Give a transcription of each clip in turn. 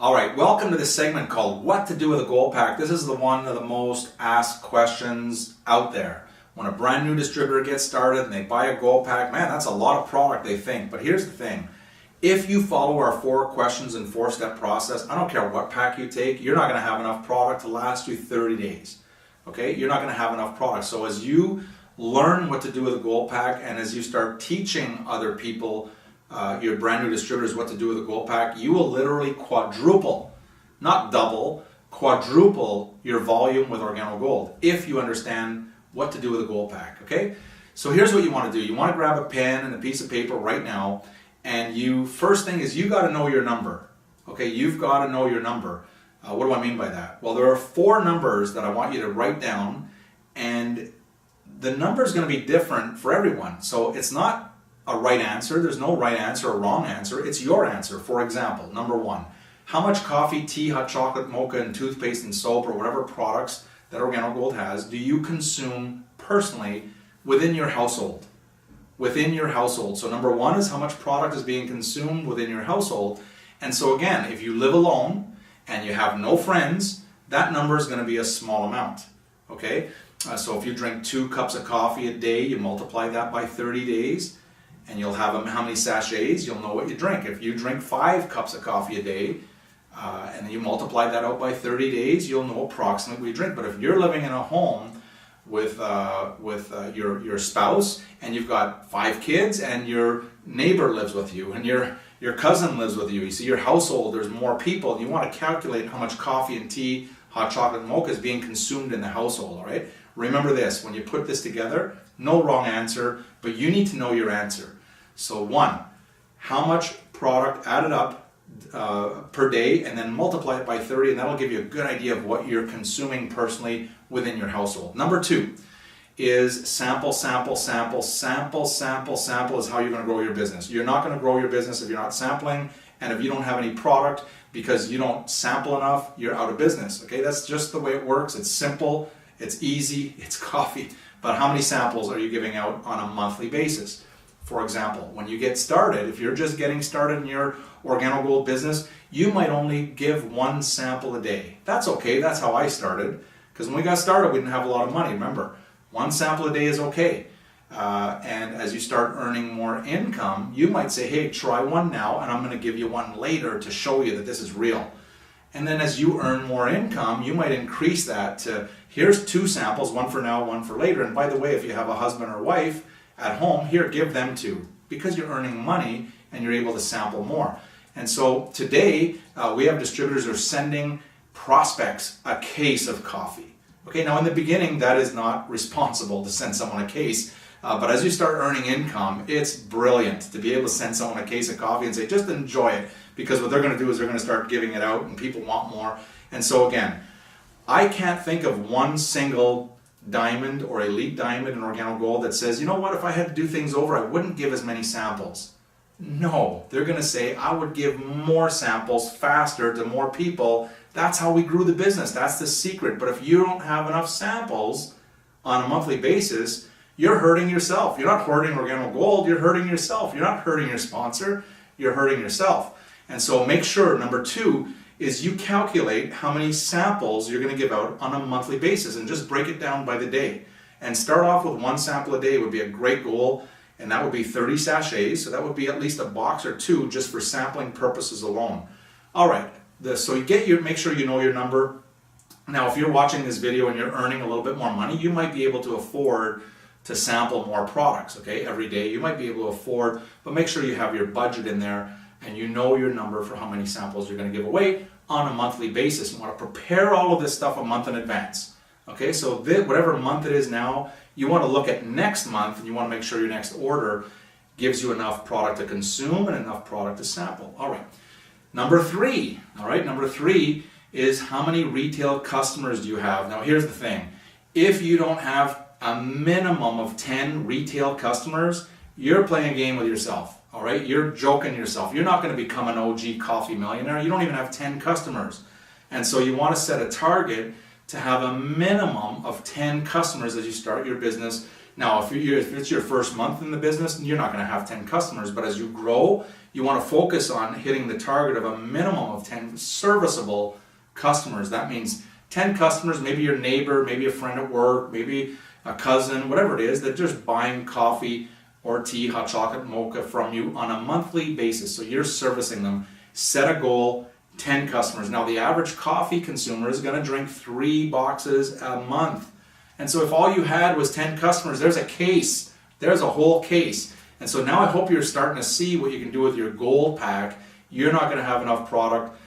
All right, welcome to this segment called What to Do with a Gold Pack. This is one of the most asked questions out there. When a brand new distributor gets started and they buy a gold pack, man, that's a lot of product, they think. But here's the thing. If you follow our 4 questions and 4-step process, I don't care what pack you take, you're not going to have enough product to last you 30 days. Okay? You're not going to have enough product. So as you learn what to do with a gold pack and as you start teaching other people, your brand new distributors, what to do with a gold pack, you will literally quadruple, not double, quadruple your volume with Organo Gold if you understand what to do with a gold pack, okay? So here's what you want to do. You want to grab a pen and a piece of paper right now, and first thing is you got to know your number, okay? You've got to know your number. What do I mean by that? Well, there are 4 numbers that I want you to write down, and the number is going to be different for everyone. So it's not a right answer. There's no right answer or wrong answer. It's your answer. For example, number 1, how much coffee, tea, hot chocolate, mocha, and toothpaste and soap or whatever products that Organo Gold has do you consume personally within your household? Within your household. So number 1 is how much product is being consumed within your household. And so again, if you live alone and you have no friends, that number is going to be a small amount. Okay? So if you drink 2 cups of coffee a day, you multiply that by 30 days. And you'll have how many sachets, you'll know what you drink. If you drink 5 cups of coffee a day, and then you multiply that out by 30 days, you'll know approximately what you drink. But if you're living in a home with your spouse, and you've got 5 kids, and your neighbor lives with you, and your cousin lives with you, you see your household, there's more people, and you want to calculate how much coffee and tea, hot chocolate and mocha is being consumed in the household, all right? Remember this, when you put this together, no wrong answer, but you need to know your answer. So 1, how much product added up per day, and then multiply it by 30, and that'll give you a good idea of what you're consuming personally within your household. Number 2 is sample, sample, sample, sample, sample, sample is how you're going to grow your business. You're not going to grow your business if you're not sampling, and if you don't have any product because you don't sample enough, you're out of business. Okay, that's just the way it works. It's simple, it's easy, it's coffee. But how many samples are you giving out on a monthly basis? For example, when you get started, if you're just getting started in your Organo Gold business, you might only give 1 sample a day. That's okay, that's how I started. Because when we got started, we didn't have a lot of money. Remember, 1 sample a day is okay. And as you start earning more income, you might say, hey, try 1 now, and I'm going to give you 1 later to show you that this is real. And then as you earn more income, you might increase that to, here's 2 samples, 1 for now, 1 for later. And by the way, if you have a husband or wife at home, here, give them 2, because you're earning money and you're able to sample more. And so today, we have distributors that are sending prospects a case of coffee. Okay, now in the beginning, that is not responsible to send someone a case. But as you start earning income, it's brilliant to be able to send someone a case of coffee and say, just enjoy it. Because what they're going to do is they're going to start giving it out and people want more. And so again, I can't think of 1 single diamond or elite diamond in Organo Gold that says, you know what, if I had to do things over, I wouldn't give as many samples. No, they're going to say, I would give more samples faster to more people. That's how we grew the business. That's the secret. But if you don't have enough samples on a monthly basis, you're hurting yourself. You're not hurting Organo Gold, you're hurting yourself. You're not hurting your sponsor, you're hurting yourself. And so make sure, number 2, is you calculate how many samples you're going to give out on a monthly basis and just break it down by the day. And start off with 1 sample a day would be a great goal, and that would be 30 sachets, so that would be at least a box or 2 just for sampling purposes alone. All right, so make sure you know your number. Now, if you're watching this video and you're earning a little bit more money, you might be able to afford to sample more products, okay, every day. You might be able to afford, but make sure you have your budget in there and you know your number for how many samples you're going to give away on a monthly basis. You want to prepare all of this stuff a month in advance. Okay, so whatever month it is now, you want to look at next month and you want to make sure your next order gives you enough product to consume and enough product to sample. All right, number 3. All right, number 3 is how many retail customers do you have? Now here's the thing. If you don't have a minimum of 10 retail customers, you're playing a game with yourself. All right, you're joking yourself. You're not going to become an OG coffee millionaire. You don't even have 10 customers. And so you want to set a target to have a minimum of 10 customers as you start your business Now, if it's your first month in the business, you're not going to have 10 customers, but as you grow, you want to focus on hitting the target of a minimum of 10 serviceable customers. That means 10 customers, maybe your neighbor, maybe a friend at work, maybe a cousin, whatever it is, that just buying coffee or tea, hot chocolate, mocha from you on a monthly basis. So you're servicing them. Set a goal, 10 customers. Now, the average coffee consumer is going to drink 3 boxes a month. And so if all you had was 10 customers, there's a case. There's a whole case. And so now I hope you're starting to see what you can do with your gold pack. You're not going to have enough product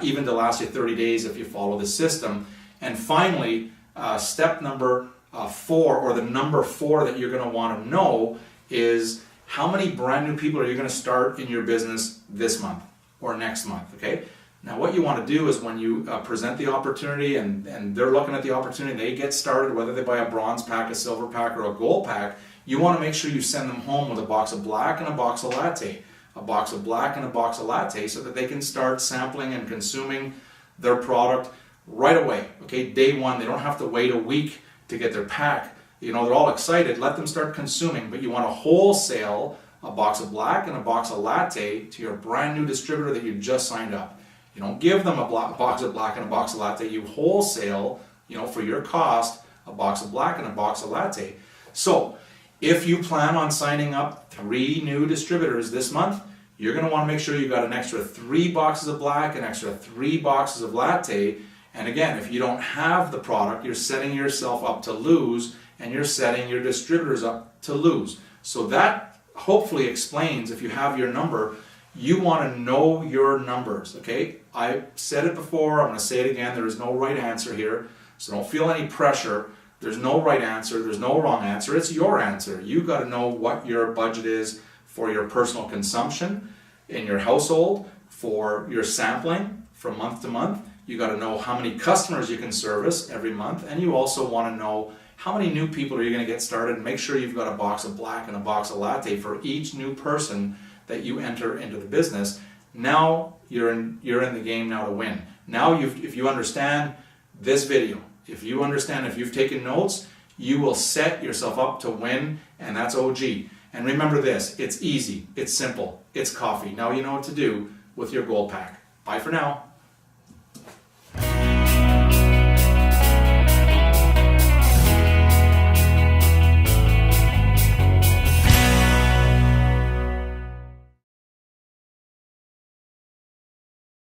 even to last you 30 days if you follow the system. And finally, step number 4, or the number 4 that you're going to want to know, is how many brand new people are you going to start in your business this month or next month, okay? Now what you want to do is when you present the opportunity and they're looking at the opportunity, they get started, whether they buy a bronze pack, a silver pack, or a gold pack, you want to make sure you send them home with a box of black and a box of latte. A box of black and a box of latte, so that they can start sampling and consuming their product right away, okay? Day one, they don't have to wait a week to get their pack. You know, they're all excited, let them start consuming, but you want to wholesale a box of black and a box of latte to your brand new distributor that you just signed up. You don't give them a box of black and a box of latte, you wholesale, you know, for your cost, a box of black and a box of latte. So, if you plan on signing up 3 new distributors this month, you're going to want to make sure you got an extra 3 boxes of black, an extra 3 boxes of latte. And again, if you don't have the product, you're setting yourself up to lose, and you're setting your distributors up to lose. So that hopefully explains, if you have your number, you want to know your numbers, okay? I said it before, I'm going to say it again, there is no right answer here, so don't feel any pressure. There's no right answer, there's no wrong answer, it's your answer. You got to know what your budget is for your personal consumption in your household, for your sampling from month to month. You got to know how many customers you can service every month, and you also want to know how many new people are you going to get started, and make sure you've got a box of black and a box of latte for each new person that you enter into the business. Now you're in the game now to win. Now if you understand this video, if you've taken notes, you will set yourself up to win, and that's OG. And remember this, it's easy, it's simple, it's coffee. Now you know what to do with your gold pack. Bye for now.